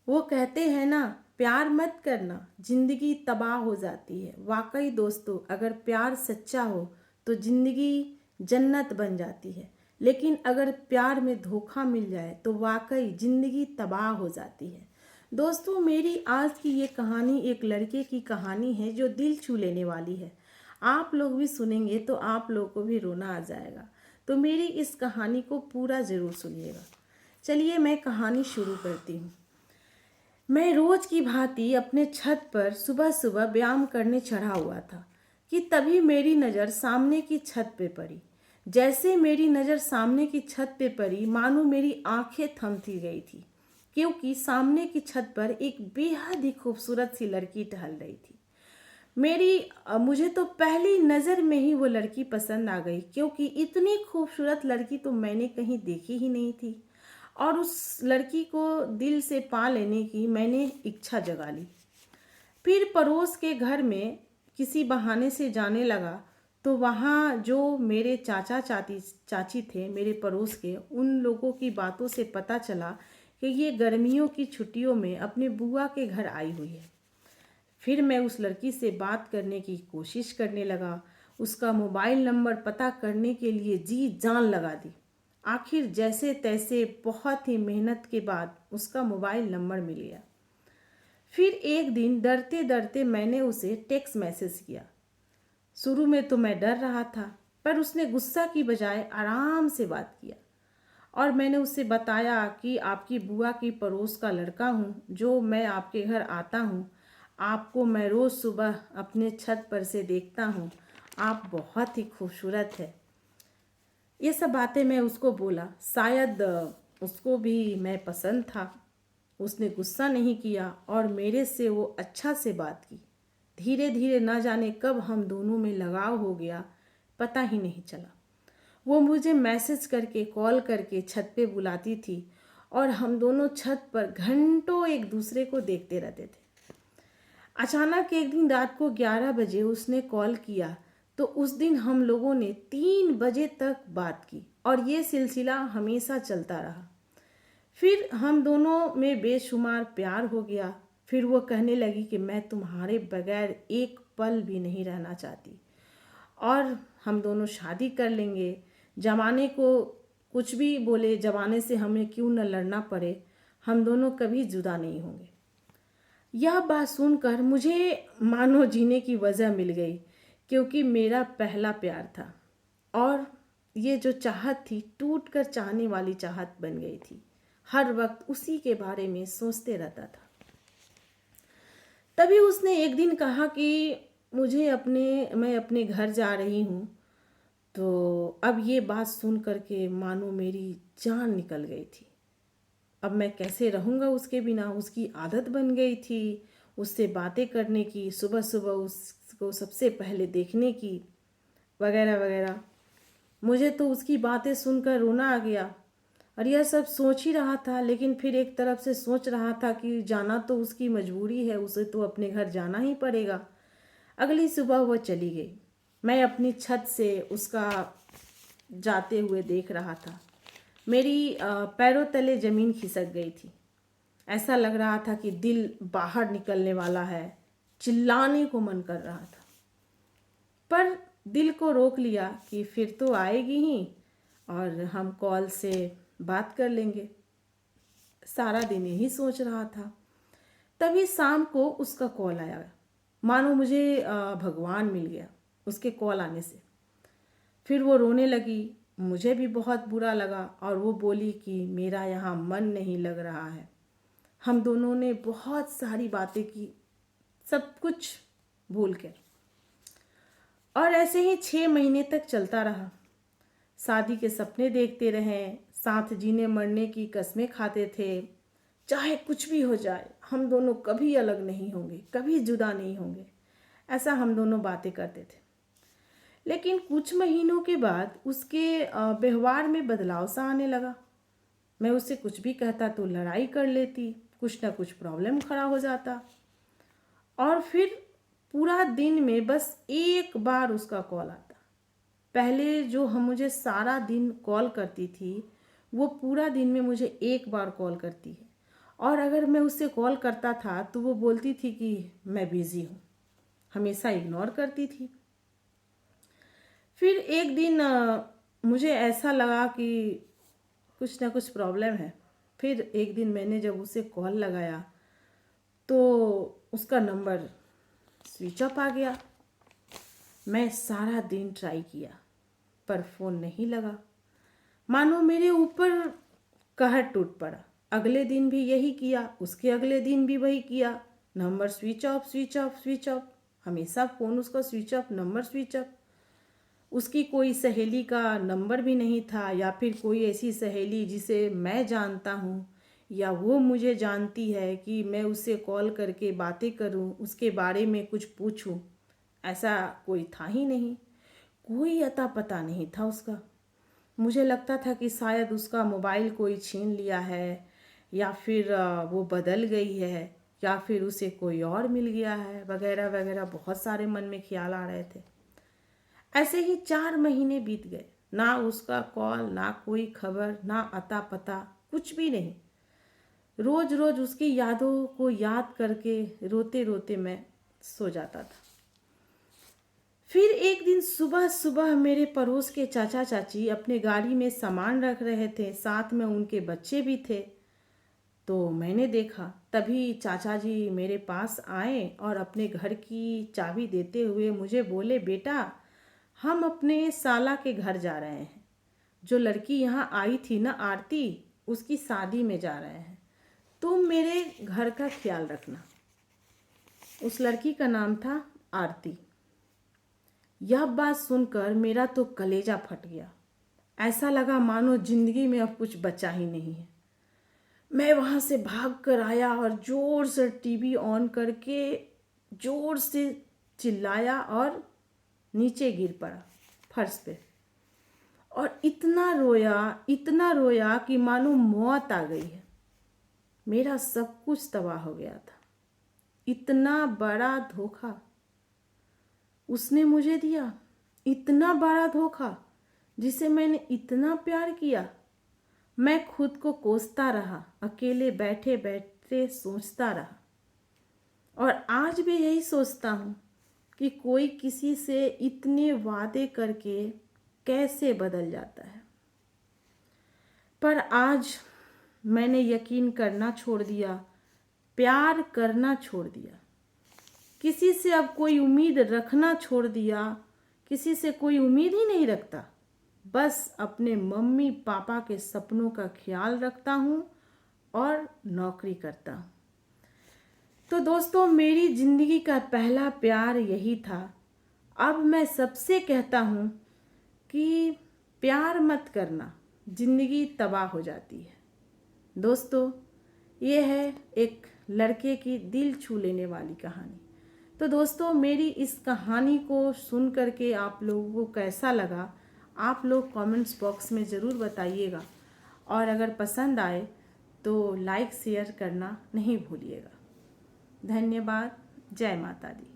वो कहते हैं ना, प्यार मत करना, जिंदगी तबाह हो जाती है। वाकई दोस्तों, अगर प्यार सच्चा हो तो जिंदगी जन्नत बन जाती है, लेकिन अगर प्यार में धोखा मिल जाए तो वाकई जिंदगी तबाह हो जाती है। दोस्तों, मेरी आज की ये कहानी एक लड़के की कहानी है जो दिल छू लेने वाली है। आप लोग भी सुनेंगे तो आप लोग को भी रोना आ जाएगा। तो मेरी इस कहानी को पूरा ज़रूर सुनिएगा। चलिए मैं कहानी शुरू करती हूँ। मैं रोज की भांति अपने छत पर सुबह सुबह व्यायाम करने चढ़ा हुआ था कि तभी मेरी नज़र सामने की छत पे पड़ी। जैसे मेरी नज़र सामने की छत पे पड़ी, मानो मेरी आंखें थमती गई थी, क्योंकि सामने की छत पर एक बेहद ही खूबसूरत सी लड़की टहल रही थी। मुझे तो पहली नज़र में ही वो लड़की पसंद आ गई, क्योंकि इतनी खूबसूरत लड़की तो मैंने कहीं देखी ही नहीं थी। और उस लड़की को दिल से पा लेने की मैंने इच्छा जगा ली। फिर पड़ोस के घर में किसी बहाने से जाने लगा तो वहाँ जो मेरे चाची थे, मेरे पड़ोस के, उन लोगों की बातों से पता चला कि ये गर्मियों की छुट्टियों में अपने बुआ के घर आई हुई है। फिर मैं उस लड़की से बात करने की कोशिश करने लगा। उसका मोबाइल नंबर पता करने के लिए जी जान लगा दी। आखिर जैसे तैसे बहुत ही मेहनत के बाद उसका मोबाइल नंबर मिल गया। फिर एक दिन डरते डरते मैंने उसे टेक्स्ट मैसेज किया। शुरू में तो मैं डर रहा था, पर उसने गुस्सा की बजाय आराम से बात किया और मैंने उससे बताया कि आपकी बुआ की पड़ोस का लड़का हूँ, जो मैं आपके घर आता हूँ। आपको मैं रोज़ सुबह अपने छत पर से देखता हूँ। आप बहुत ही खूबसूरत है। ये सब बातें मैं उसको बोला। शायद उसको भी मैं पसंद था। उसने गुस्सा नहीं किया और मेरे से वो अच्छा से बात की। धीरे धीरे ना जाने कब हम दोनों में लगाव हो गया, पता ही नहीं चला। वो मुझे मैसेज करके, कॉल करके छत पे बुलाती थी और हम दोनों छत पर घंटों एक दूसरे को देखते रहते थे। अचानक एक दिन रात को 11 बजे उसने कॉल किया, तो उस दिन हम लोगों ने 3 बजे तक बात की और ये सिलसिला हमेशा चलता रहा। फिर हम दोनों में बेशुमार प्यार हो गया। फिर वो कहने लगी कि मैं तुम्हारे बगैर एक पल भी नहीं रहना चाहती और हम दोनों शादी कर लेंगे। जमाने को कुछ भी बोले, जमाने से हमें क्यों न लड़ना पड़े, हम दोनों कभी जुदा नहीं होंगे। यह बात सुनकर मुझे मानो जीने की वजह मिल गई, क्योंकि मेरा पहला प्यार था और ये जो चाहत थी टूट कर चाहने वाली चाहत बन गई थी। हर वक्त उसी के बारे में सोचते रहता था। तभी उसने एक दिन कहा कि मैं अपने घर जा रही हूँ। तो अब ये बात सुन कर के मानो मेरी जान निकल गई थी। अब मैं कैसे रहूँगा उसके बिना। उसकी आदत बन गई थी उससे बातें करने की, सुबह सुबह उसको सबसे पहले देखने की, वगैरह वगैरह। मुझे तो उसकी बातें सुनकर रोना आ गया और यह सब सोच ही रहा था, लेकिन फिर एक तरफ से सोच रहा था कि जाना तो उसकी मजबूरी है, उसे तो अपने घर जाना ही पड़ेगा। अगली सुबह वह चली गई। मैं अपनी छत से उसका जाते हुए देख रहा था। मेरी पैरों तले ज़मीन खिसक गई थी। ऐसा लग रहा था कि दिल बाहर निकलने वाला है। चिल्लाने को मन कर रहा था, पर दिल को रोक लिया कि फिर तो आएगी ही और हम कॉल से बात कर लेंगे। सारा दिन यही सोच रहा था। तभी शाम को उसका कॉल आया। मानो मुझे भगवान मिल गया उसके कॉल आने से। फिर वो रोने लगी। मुझे भी बहुत बुरा लगा और वो बोली कि मेरा यहाँ मन नहीं लग रहा है। हम दोनों ने बहुत सारी बातें की, सब कुछ भूल कर। और ऐसे ही 6 महीने तक चलता रहा। शादी के सपने देखते रहे, साथ जीने मरने की कस्में खाते थे। चाहे कुछ भी हो जाए, हम दोनों कभी अलग नहीं होंगे, कभी जुदा नहीं होंगे, ऐसा हम दोनों बातें करते थे। लेकिन कुछ महीनों के बाद उसके व्यवहार में बदलाव सा आने लगा। मैं उससे कुछ भी कहता तो लड़ाई कर लेती, कुछ ना कुछ प्रॉब्लम खड़ा हो जाता। और फिर पूरा दिन में बस एक बार उसका कॉल आता। पहले जो हम मुझे सारा दिन कॉल करती थी, वो पूरा दिन में मुझे एक बार कॉल करती है। और अगर मैं उससे कॉल करता था तो वो बोलती थी कि मैं बिज़ी हूँ, हमेशा इग्नोर करती थी। फिर एक दिन मुझे ऐसा लगा कि कुछ ना कुछ प्रॉब्लम है। फिर एक दिन मैंने जब उसे कॉल लगाया तो उसका नंबर स्विच ऑफ आ गया। मैं सारा दिन ट्राई किया पर फ़ोन नहीं लगा। मानो मेरे ऊपर कहर टूट पड़ा। अगले दिन भी यही किया, उसके अगले दिन भी वही किया। Number switch off switch off switch off, हमेशा फ़ोन उसका switch off, number switch off. उसकी कोई सहेली का नंबर भी नहीं था या फिर कोई ऐसी सहेली जिसे मैं जानता हूँ या वो मुझे जानती है कि मैं उससे कॉल करके बातें करूँ, उसके बारे में कुछ पूछूँ, ऐसा कोई था ही नहीं। कोई अता पता नहीं था उसका। मुझे लगता था कि शायद उसका मोबाइल कोई छीन लिया है या फिर वो बदल गई है या फिर उसे कोई और मिल गया है, वगैरह वगैरह बहुत सारे मन में ख्याल आ रहे थे। ऐसे ही 4 महीने बीत गए, ना उसका कॉल, ना कोई खबर, ना अता पता, कुछ भी नहीं। रोज रोज उसकी यादों को याद करके रोते रोते मैं सो जाता था। फिर एक दिन सुबह सुबह मेरे पड़ोस के चाचा चाची अपने गाड़ी में सामान रख रहे थे, साथ में उनके बच्चे भी थे। तो मैंने देखा, तभी चाचा जी मेरे पास आए और अपने घर की चाबी देते हुए मुझे बोले, बेटा हम अपने साला के घर जा रहे हैं। जो लड़की यहाँ आई थी ना आरती, उसकी शादी में जा रहे हैं। तुम मेरे घर का ख्याल रखना। उस लड़की का नाम था आरती। यह बात सुनकर मेरा तो कलेजा फट गया। ऐसा लगा मानो जिंदगी में अब कुछ बचा ही नहीं है। मैं वहाँ से भाग कर आया और ज़ोर से टीवी ऑन करके ज़ोर से चिल्लाया और नीचे गिर पड़ा फर्श पे और इतना रोया कि मानो मौत आ गई है। मेरा सब कुछ तबाह हो गया था। इतना बड़ा धोखा उसने मुझे दिया, इतना बड़ा धोखा जिसे मैंने इतना प्यार किया। मैं खुद को कोसता रहा, अकेले बैठे बैठे सोचता रहा और आज भी यही सोचता हूँ कि कोई किसी से इतने वादे करके कैसे बदल जाता है। पर आज मैंने यकीन करना छोड़ दिया, प्यार करना छोड़ दिया, किसी से अब कोई उम्मीद रखना छोड़ दिया। किसी से कोई उम्मीद ही नहीं रखता, बस अपने मम्मी पापा के सपनों का ख्याल रखता हूँ और नौकरी करता हूँ। तो दोस्तों, मेरी ज़िंदगी का पहला प्यार यही था। अब मैं सबसे कहता हूँ कि प्यार मत करना, ज़िंदगी तबाह हो जाती है। दोस्तों, ये है एक लड़के की दिल छू लेने वाली कहानी। तो दोस्तों, मेरी इस कहानी को सुन करके आप लोगों को कैसा लगा, आप लोग कमेंट्स बॉक्स में ज़रूर बताइएगा और अगर पसंद आए तो लाइक शेयर करना नहीं भूलिएगा। धन्यवाद। जय माता दी।